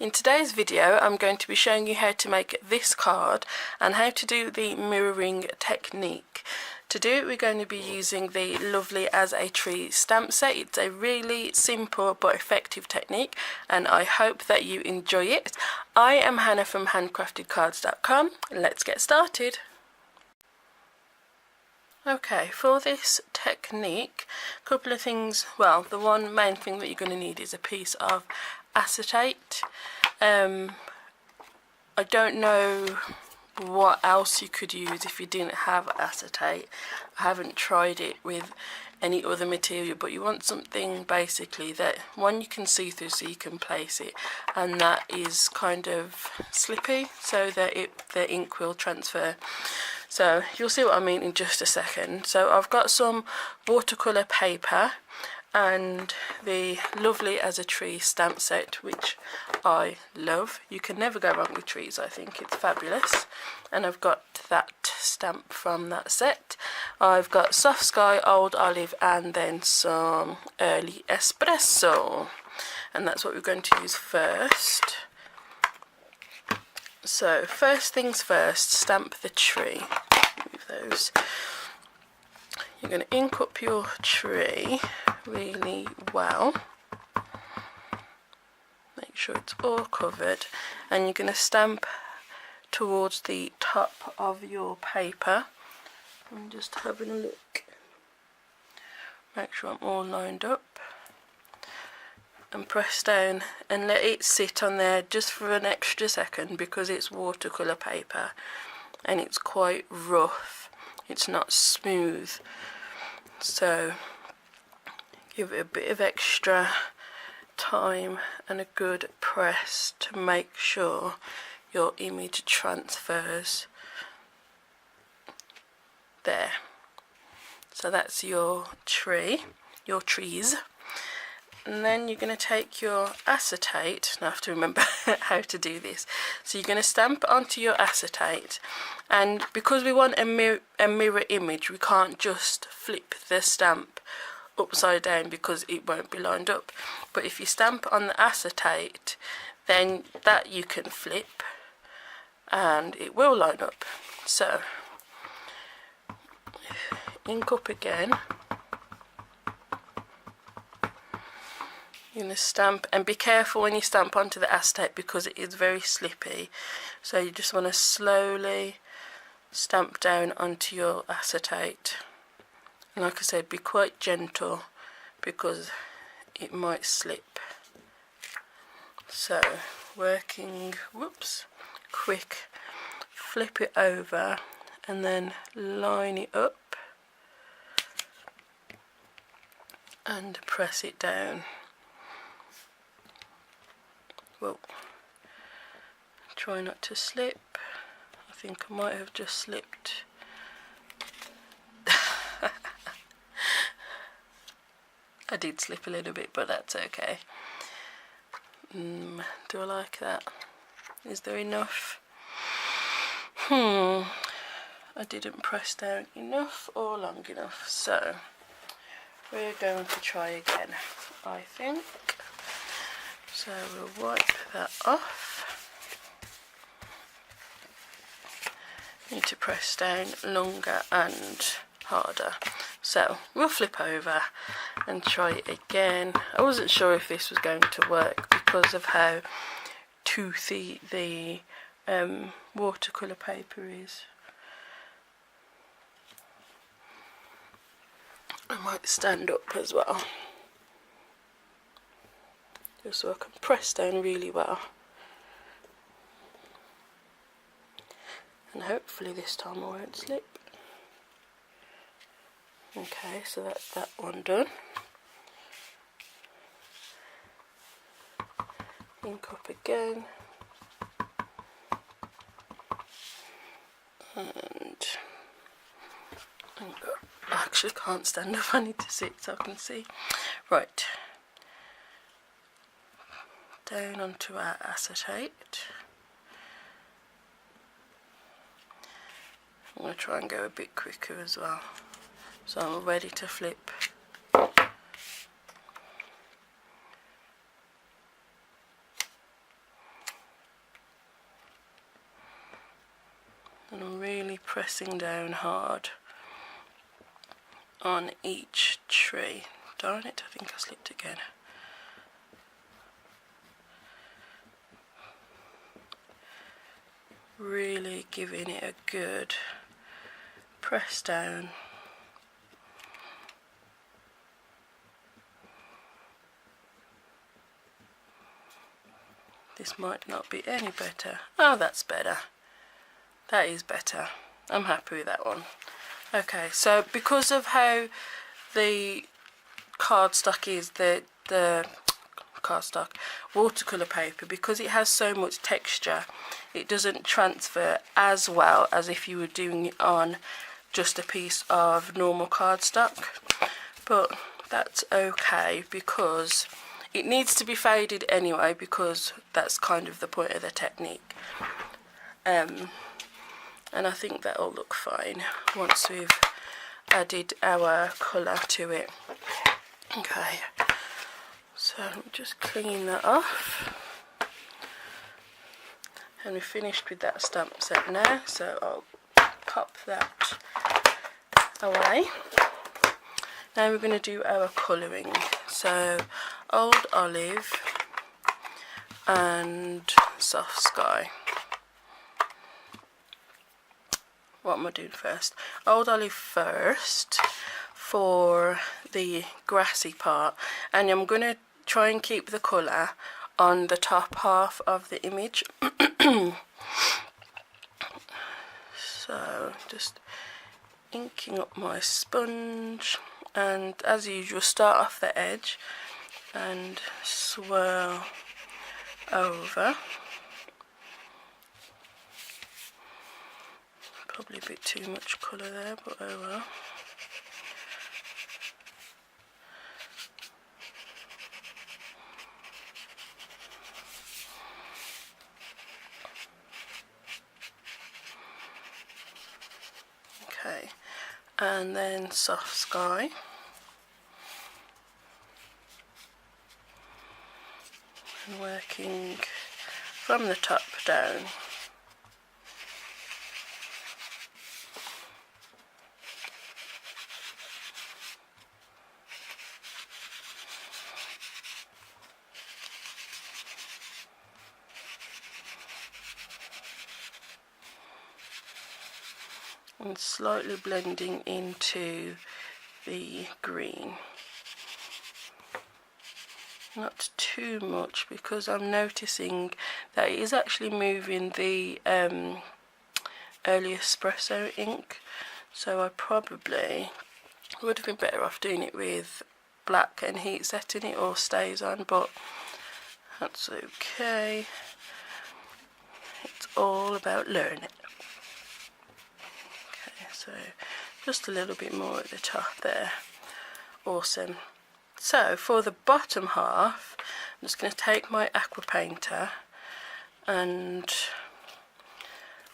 In today's video I'm going to be showing you how to make this card and how to do the mirroring technique. To do it we're going to be using the Lovely as a Tree stamp set. It's a really simple but effective technique and I hope that you enjoy it. I am Hannah from HanCraftedCards.com. Let's get started. Okay, for this technique, a couple of things. Well, the one main thing that you're going to need is a piece of acetate. I don't know what else you could use if you didn't have acetate. I haven't tried it with any other material, but you want something basically that one you can see through so you can place it, and that is kind of slippy so that the ink will transfer. So you'll see what I mean in just a second. So I've got some watercolour paper and the Lovely as a Tree stamp set, which I love. You can never go wrong with trees, I think it's fabulous. And I've got that stamp from that set. I've got Soft Sky, Old Olive, and then some Early Espresso, and that's what we're going to use first. So first things first, stamp the tree. Move those. You're going to ink up your tree really well. Make sure it's all covered, and you're going to stamp towards the top of your paper. I'm just having a look. Make sure I'm all lined up. And press down and let it sit on there just for an extra second, because it's watercolour paper and it's quite rough, it's not smooth, so give it a bit of extra time and a good press to make sure your image transfers. There, so that's your tree, your trees. And then you're going to take your acetate, and I have to remember how to do this. So you're going to stamp onto your acetate, and because we want a mirror image, we can't just flip the stamp upside down because it won't be lined up. But if you stamp on the acetate, then that you can flip and it will line up. So ink up again. You're going to stamp, and be careful when you stamp onto the acetate because it is very slippy, so you just want to slowly stamp down onto your acetate, and like I said, be quite gentle because it might slip. So working, quick, flip it over and then line it up and press it down. Well, try not to slip. I think I might have just slipped. I did slip a little bit, but that's okay. Do I like that? Is there enough? I didn't press down enough or long enough, so we're going to try again, I think. So we'll wipe that off. Need to press down longer and harder. So we'll flip over and try it again. I wasn't sure if this was going to work because of how toothy the watercolour paper is. I might stand up as well, just so I can press down really well, and hopefully this time I won't slip. Okay, so that's that one done. Ink up again, and I actually can't stand up, I need to sit so I can see. Right, down onto our acetate. I'm going to try and go a bit quicker as well, so I'm ready to flip. and I'm really pressing down hard on each tree. Darn it, I think I slipped again. Really giving it a good press down. This might not be any better. Oh, that's better. That is better. I'm happy with that one. Okay, so because of how the cardstock is, the cardstock watercolour paper, because it has so much texture, it doesn't transfer as well as if you were doing it on just a piece of normal cardstock. But that's okay, because it needs to be faded anyway, because that's kind of the point of the technique. And I think that'll look fine once we've added our colour to it. Okay, so I'm just cleaning that off. And we're finished with that stamp set now, so I'll pop that away. Now we're going to do our colouring. So Old Olive and Soft Sky. What am I doing first? Old Olive first for the grassy part, and I'm going to try and keep the colour on the top half of the image. So just inking up my sponge, and as usual start off the edge and swirl over. Probably a bit too much colour there, but oh well. Okay, and then Soft Sky. And working from the top down. And slightly blending into the green. Not too much, because I'm noticing that it is actually moving the early espresso ink, so I probably would have been better off doing it with black and heat setting it, or stays on, but that's okay. It's all about learning. So just a little bit more at the top there. Awesome. So for the bottom half, I'm just going to take my aqua painter, and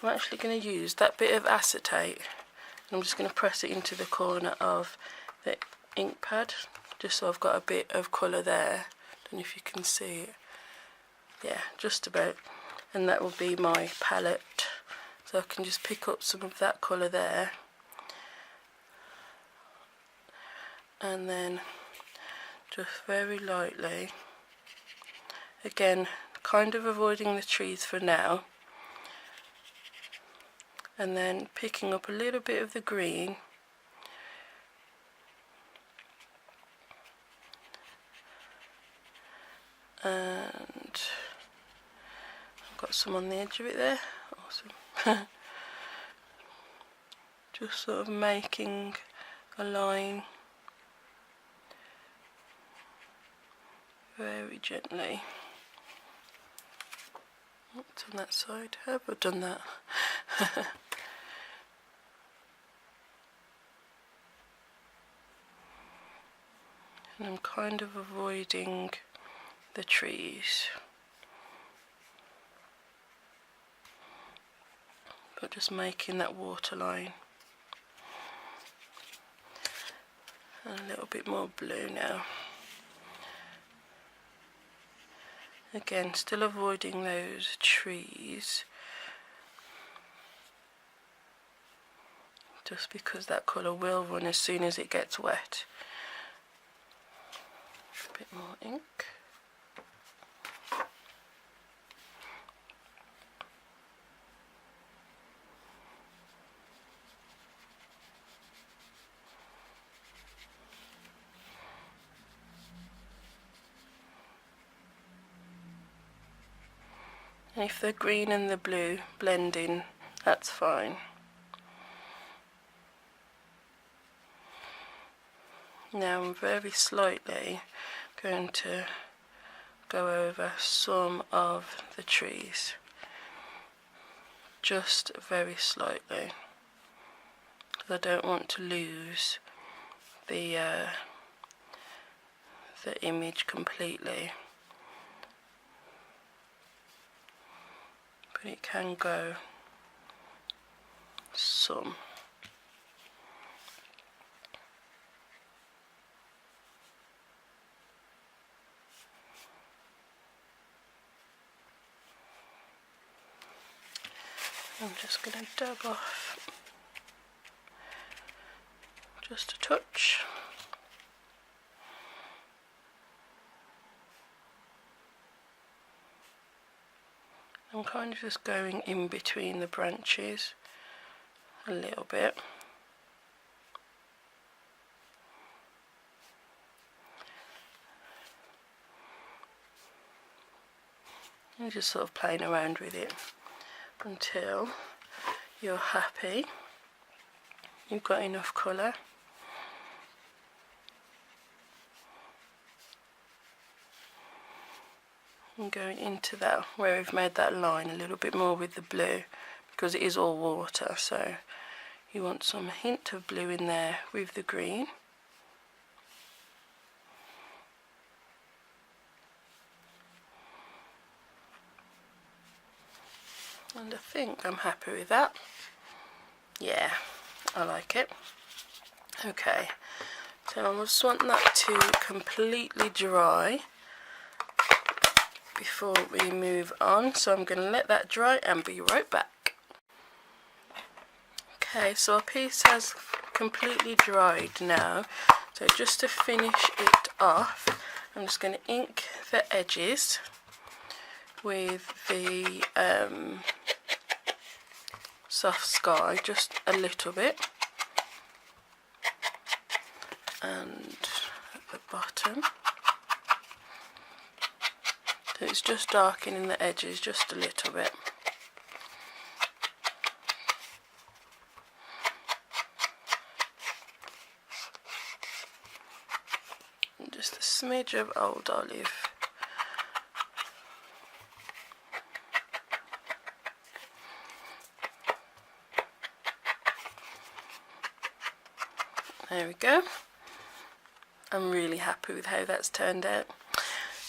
I'm actually going to use that bit of acetate, and I'm just going to press it into the corner of the ink pad, just so I've got a bit of colour there. I don't know if you can see it. Yeah, just about. And that will be my palette, so I can just pick up some of that colour there. And then just very lightly, again kind of avoiding the trees for now, and then picking up a little bit of the green and I've got some on the edge of it there. Awesome. Just sort of making a line very gently. What's on that side? Have I done that? And I'm kind of avoiding the trees, but just making that water line. And a little bit more blue now. Again, still avoiding those trees. just because that colour will run as soon as it gets wet. A bit more ink. And if the green and the blue blend in, that's fine. Now I'm very slightly going to go over some of the trees, just very slightly, because I don't want to lose the image completely. But it can go some. I'm just going to dab off just a touch. I'm kind of just going in between the branches a little bit. And just sort of playing around with it until you're happy you've got enough colour. And going into that where we've made that line a little bit more with the blue, because it is all water, so you want some hint of blue in there with the green. And I think I'm happy with that. Yeah, I like it. Okay, so I just want that to completely dry before we move on, so I'm going to let that dry and be right back. Okay, so our piece has completely dried now, so just to finish it off, I'm just going to ink the edges with the soft sky, just a little bit, and at the bottom. So it's just darkening the edges just a little bit. And just a smidge of old olive. There we go. I'm really happy with how that's turned out.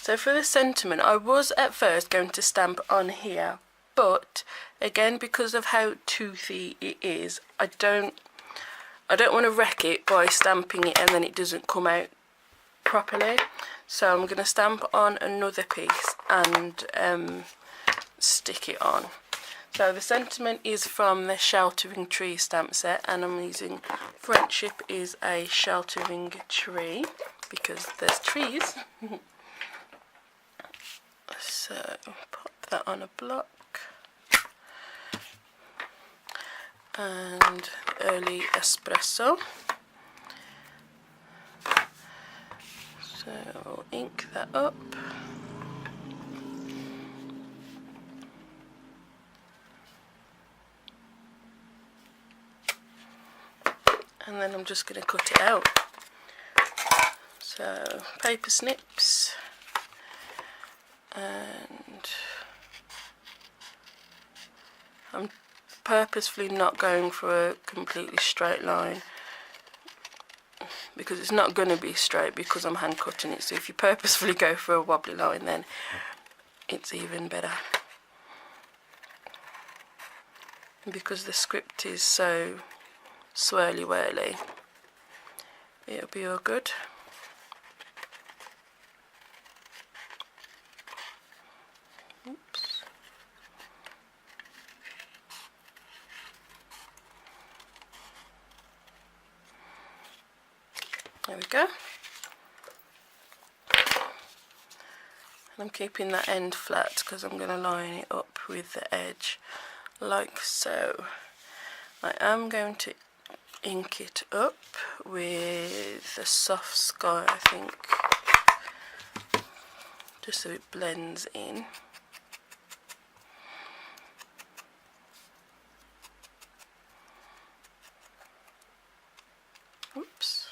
So for the sentiment, I was at first going to stamp on here, but again, because of how toothy it is, I don't want to wreck it by stamping it and then it doesn't come out properly. So I'm going to stamp on another piece and stick it on. So the sentiment is from the Sheltering Tree stamp set, and I'm using Friendship is a sheltering tree because there's trees. So pop that on a block, and early espresso. So I'll ink that up. And then I'm just going to cut it out. So paper snips, and I'm purposefully not going for a completely straight line because it's not going to be straight because I'm hand cutting it. So if you purposefully go for a wobbly line, then it's even better. And because the script is so swirly whirly, it'll be all good. Oops. There we go. I'm keeping that end flat because I'm going to line it up with the edge like so. I am going to ink it up with a soft sky, I think, just so it blends in. Oops.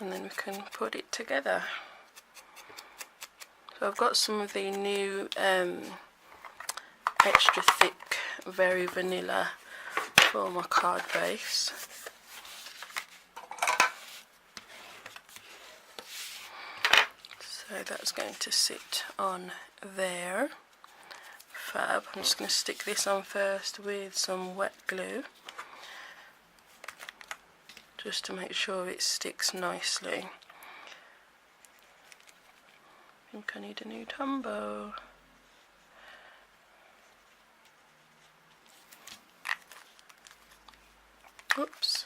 And then we can put it together. So I've got some of the new extra thick, very vanilla for my card base. So that's going to sit on there. Fab. I'm just going to stick this on first with some wet glue, just to make sure it sticks nicely. I think I need a new Tombow. Oops.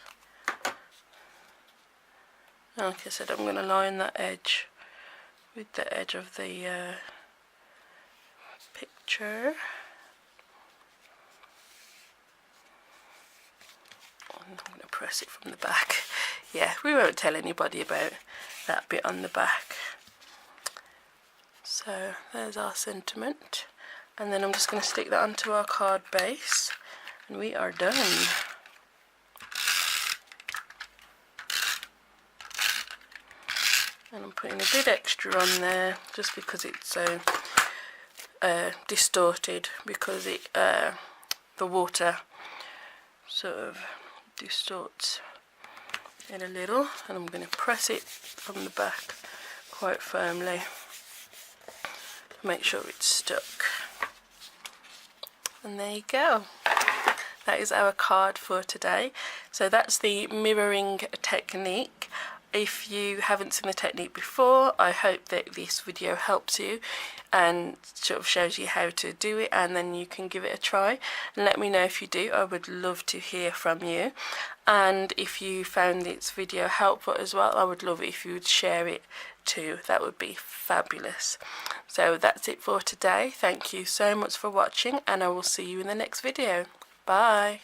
Like I said, I'm going to line that edge with the edge of the picture. I'm going to press it from the back. Yeah, we won't tell anybody about that bit on the back. So there's our sentiment, and then I'm just going to stick that onto our card base and we are done. And I'm putting a bit extra on there just because it's so distorted, because it the water sort of distorts it a little, and I'm going to press it from the back quite firmly. Make sure it's stuck. And there you go. That is our card for today. So that's the mirroring technique. If you haven't seen the technique before, I hope that this video helps you and sort of shows you how to do it, and then you can give it a try and let me know if you do. I would love to hear from you. And if you found this video helpful as well, I would love it if you would share it too. That would be fabulous. So that's it for today. Thank you so much for watching, and I will see you in the next video. Bye.